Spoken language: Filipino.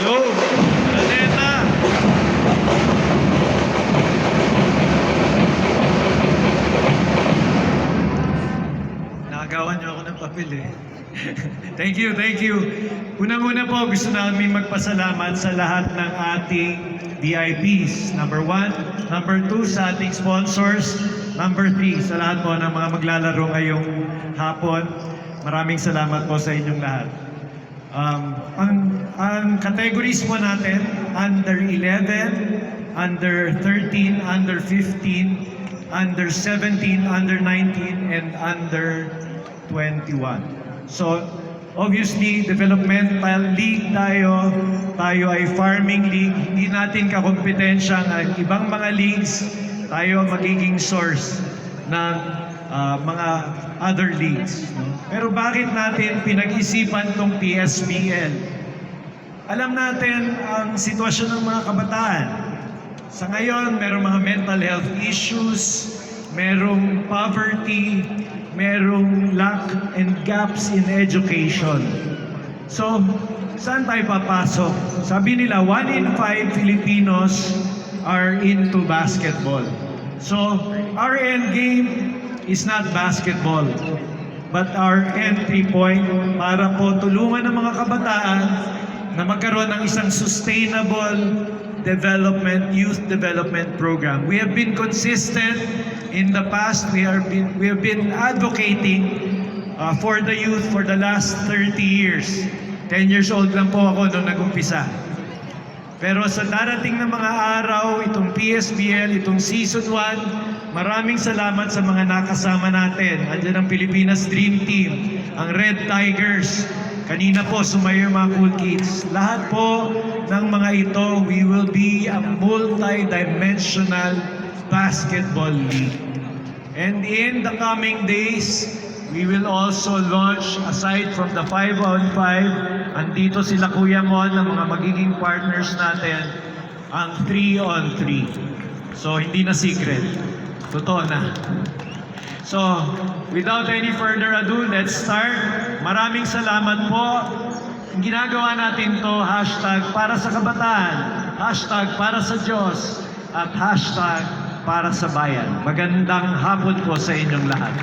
Go! Atleta! Nakagawan niyo ako ng papel eh. Thank you, thank you. Unang-una po, gusto namin magpasalamat sa lahat ng ating VIPs. Number 1. Number 2, sa ating sponsors. Number 3, sa lahat po ng mga maglalaro ngayong hapon. Maraming salamat po sa inyong lahat. Ang categories po natin, under 11, under 13, under 15, under 17, under 19, and under 21. So, obviously, developmental league tayo ay farming league. Hindi natin kakompetensya ng ibang mga leagues. Tayo magiging source ng mga other leagues. No? Pero bakit natin pinag-isipan tong PSBL? Alam natin ang sitwasyon ng mga kabataan. Sa ngayon, merong mga mental health issues, merong poverty, merong lack and gaps in education. So, saan tayo papasok? Sabi nila, 1 in 5 Filipinos are into basketball. So, our end game is not basketball, but our entry point para po tulungan ng mga kabataan na magkaroon ng isang sustainable youth development program. We have been consistent in the past. We have been advocating for the youth for the last 30 years. 10 years old lang po ako nung nag-umpisa. Pero sa darating na mga araw, itong PSBL, itong Season 1, maraming salamat sa mga nakasama natin. Andiyan ang Pilipinas Dream Team, ang Red Tigers. Kanina po, sumayo mga cool kids. Lahat po ng mga ito, we will be a multi-dimensional basketball league. And in the coming days, we will also launch, aside from the 5-on-5, andito sila Kuya Mon, ang mga magiging partners natin, ang 3-on-3. So, hindi na secret. Totoo na. So, without any further ado, let's start. Maraming salamat po. Ang ginagawa natin to, hashtag para sa kabataan, hashtag para sa Diyos, at hashtag para sa bayan. Magandang hapon po sa inyong lahat.